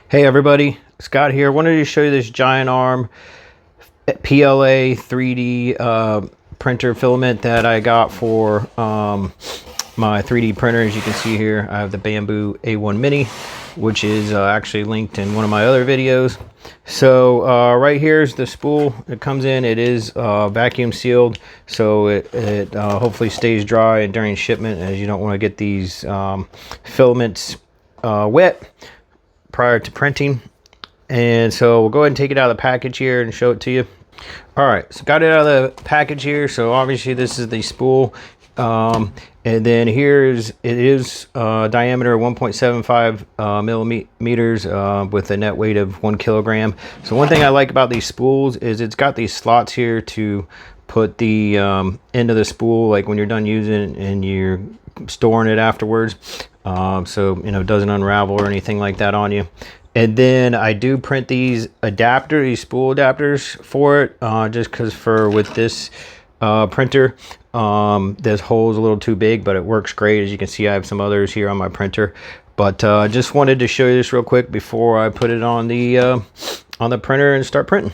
Hey everybody, Scott here. Wanted to show you this GIANTARM PLA 3D printer filament that I got for my 3D printer. As you can see here, I have the Bamboo A1 Mini, which is actually linked in one of my other videos. So right here is the spool. It comes in. It is vacuum sealed, so it hopefully stays dry and during shipment, as you don't want to get these filaments wet prior to printing. And so we'll go ahead and take it out of the package here and show it to you. All right, so got it out of the package here. So obviously this is the spool, and then it is diameter 1.75 millimeters with a net weight of 1 kilogram. So one thing I like about these spools is it's got these slots here to put the end of the spool, like when you're done using it and you're storing it afterwards, so you know it doesn't unravel or anything like that on you. And then I do print these these spool adapters for it, just because with this printer, this hole is a little too big, but it works great. As you can see, I have some others here on my printer, but just wanted to show you this real quick before I put it on the printer and start printing.